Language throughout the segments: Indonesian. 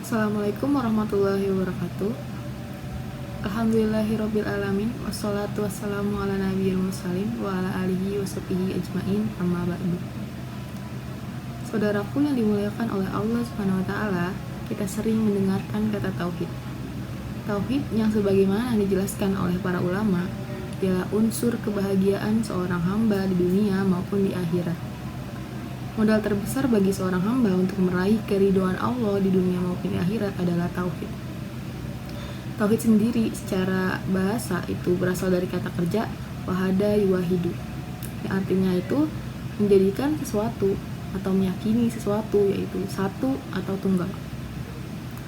Assalamualaikum warahmatullahi wabarakatuh. Alhamdulillahirrabbilalamin. Wassalatu wassalamu ala nabiyyil mursalin wa ala alihi wa sahbihi ajmain, amma ba'du. Saudaraku yang dimuliakan oleh Allah Subhanahu wa taala, kita sering mendengarkan kata tauhid. Tauhid yang sebagaimana dijelaskan oleh para ulama ialah unsur kebahagiaan seorang hamba di dunia maupun di akhirat. Modal terbesar bagi seorang hamba untuk meraih keridhaan Allah di dunia maupun di akhirat adalah tauhid. Tauhid sendiri secara bahasa itu berasal dari kata kerja wahada yuwahidu, yang artinya itu menjadikan sesuatu atau meyakini sesuatu, yaitu satu atau tunggal.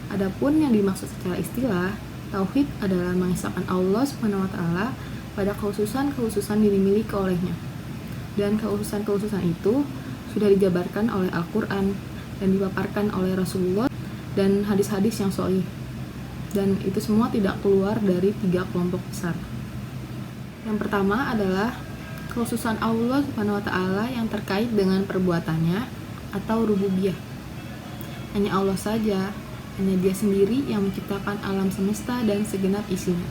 Adapun yang dimaksud secara istilah, tauhid adalah mengesahkan Allah Subhanahu wa taala pada kekhususan-kekhususan yang dimiliki olehnya. Dan kekhususan-kekhususan itu sudah dijabarkan oleh Al-Quran dan dipaparkan oleh Rasulullah dan hadis-hadis yang sahih. Dan itu semua tidak keluar dari 3 kelompok besar. Yang pertama adalah kekhususan Allah Subhanahu wa taala yang terkait dengan perbuatannya atau rububiyah. Hanya Allah saja, hanya Dia sendiri yang menciptakan alam semesta dan segenap isinya.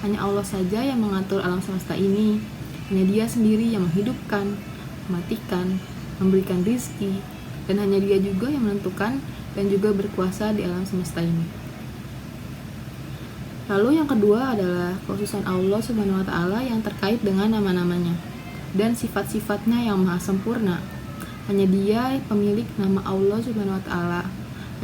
Hanya Allah saja yang mengatur alam semesta ini. Hanya Dia sendiri yang menghidupkan, mematikan, memberikan rizki, dan hanya Dia juga yang menentukan dan juga berkuasa di alam semesta ini. Lalu yang kedua adalah kekhususan Allah Subhanahu wa taala yang terkait dengan nama-namanya dan sifat-sifatnya yang maha sempurna. Hanya Dia pemilik nama Allah Subhanahu wa taala.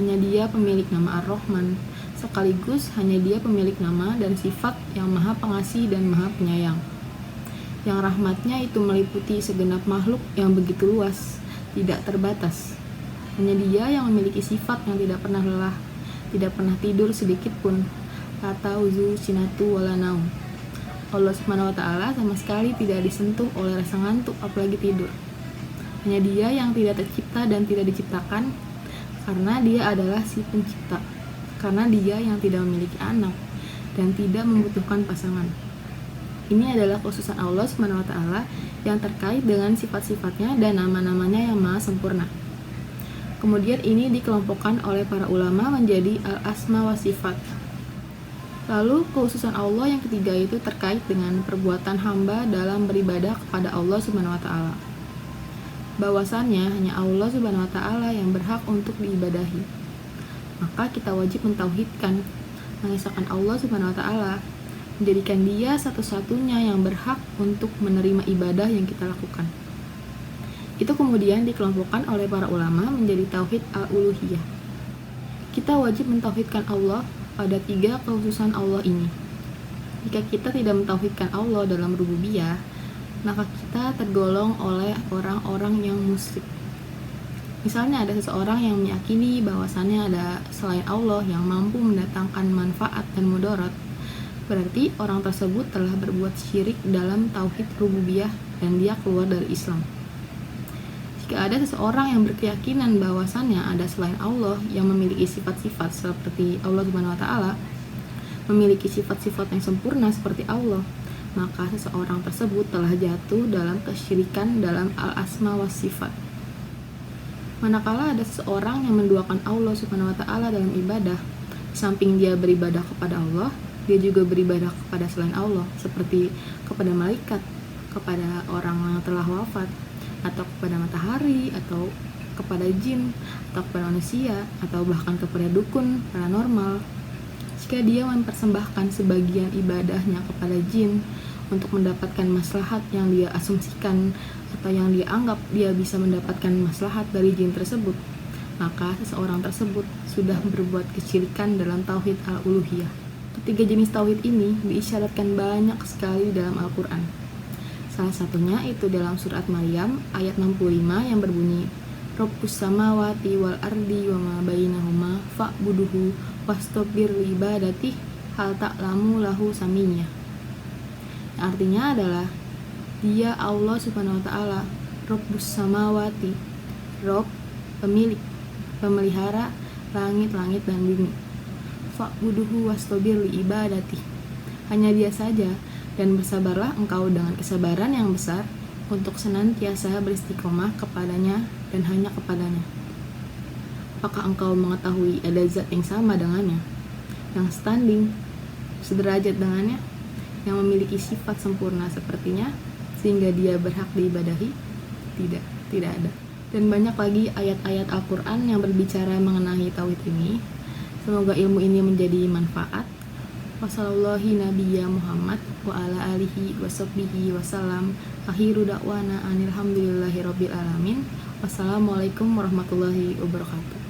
Hanya Dia pemilik nama Ar-Rahman. Sekaligus hanya Dia pemilik nama dan sifat yang maha pengasih dan maha penyayang, yang rahmatnya itu meliputi segenap makhluk yang begitu luas, tidak terbatas. Hanya Dia yang memiliki sifat yang tidak pernah lelah, tidak pernah tidur sedikit pun. La ta'uzu sinatu wala naum. Allah Subhanahu wa taala sama sekali tidak disentuh oleh rasa ngantuk apalagi tidur. Hanya Dia yang tidak tercipta dan tidak diciptakan, karena Dia adalah si pencipta. Karena Dia yang tidak memiliki anak dan tidak membutuhkan pasangan. Ini adalah kekhususan Allah Subhanahu wa taala yang terkait dengan sifat-sifatnya dan nama-namanya yang maha sempurna. Kemudian ini dikelompokkan oleh para ulama menjadi al-asma wa sifat. Lalu kekhususan Allah yang ketiga itu terkait dengan perbuatan hamba dalam beribadah kepada Allah Subhanahu wa taala. Bahwasannya hanya Allah Subhanahu wa taala yang berhak untuk diibadahi. Maka kita wajib mentauhidkan, mengesahkan Allah Subhanahu wa taala, menjadikan Dia satu-satunya yang berhak untuk menerima ibadah yang kita lakukan. Itu kemudian dikelompokkan oleh para ulama menjadi tauhid al-uluhiyah. Kita wajib mentauhidkan Allah pada 3 kekhususan Allah ini. Jika kita tidak mentauhidkan Allah dalam rububiyah, maka kita tergolong oleh orang-orang yang musyrik. Misalnya ada seseorang yang meyakini bahwasannya ada selain Allah yang mampu mendatangkan manfaat dan mudarat, berarti orang tersebut telah berbuat syirik dalam tauhid rububiyah dan dia keluar dari Islam. Jika ada seseorang yang berkeyakinan bahwasannya ada selain Allah yang memiliki sifat-sifat seperti Allah Subhanahu wa taala, memiliki sifat-sifat yang sempurna seperti Allah, maka seseorang tersebut telah jatuh dalam kesyirikan dalam al-asma wa sifat. Manakala ada seseorang yang menduakan Allah Subhanahu wa taala dalam ibadah, di samping dia beribadah kepada Allah, dia juga beribadah kepada selain Allah, seperti kepada malaikat, kepada orang yang telah wafat, atau kepada matahari, atau kepada jin, atau kepada manusia, atau bahkan kepada dukun paranormal. Jika dia mempersembahkan sebagian ibadahnya kepada jin untuk mendapatkan maslahat yang dia asumsikan atau yang dia anggap dia bisa mendapatkan maslahat dari jin tersebut, maka seseorang tersebut sudah berbuat kesyirikan dalam tauhid al-uluhiyah. Ketiga jenis tauhid ini diisyaratkan banyak sekali dalam Al-Quran. Salah satunya itu dalam surat Maryam ayat 65 yang berbunyi, Rabbus samawati wal ardi wa ma bainahuma fa'buduhu wastabir li ibadatihi hal ta'lamu lahu samiyya. Artinya adalah Dia Allah Subhanahu wa taala, Rabbus samawati, Rabb pemilik, pemelihara langit-langit dan bumi. Fa'buduhu wastabir li ibadati. Hanya Dia saja, dan bersabarlah engkau dengan kesabaran yang besar untuk senantiasa beristiqomah kepadanya dan hanya kepadanya. apakah engkau mengetahui ada zat yang sama dengannya, yang standing, sederajat dengannya, yang memiliki sifat sempurna sepertinya, sehingga dia berhak diibadahi? Tidak ada. Dan banyak lagi ayat-ayat Al-Quran yang berbicara mengenai tauhid ini. Semoga ilmu ini menjadi manfaat. Wassalamualaikum nabiyya Muhammad wa ala alihi wa sahbihi wasallam. Akhiru da'wana anilhamdulillahi rabbil alamin. Wassalamualaikum warahmatullahi wabarakatuh.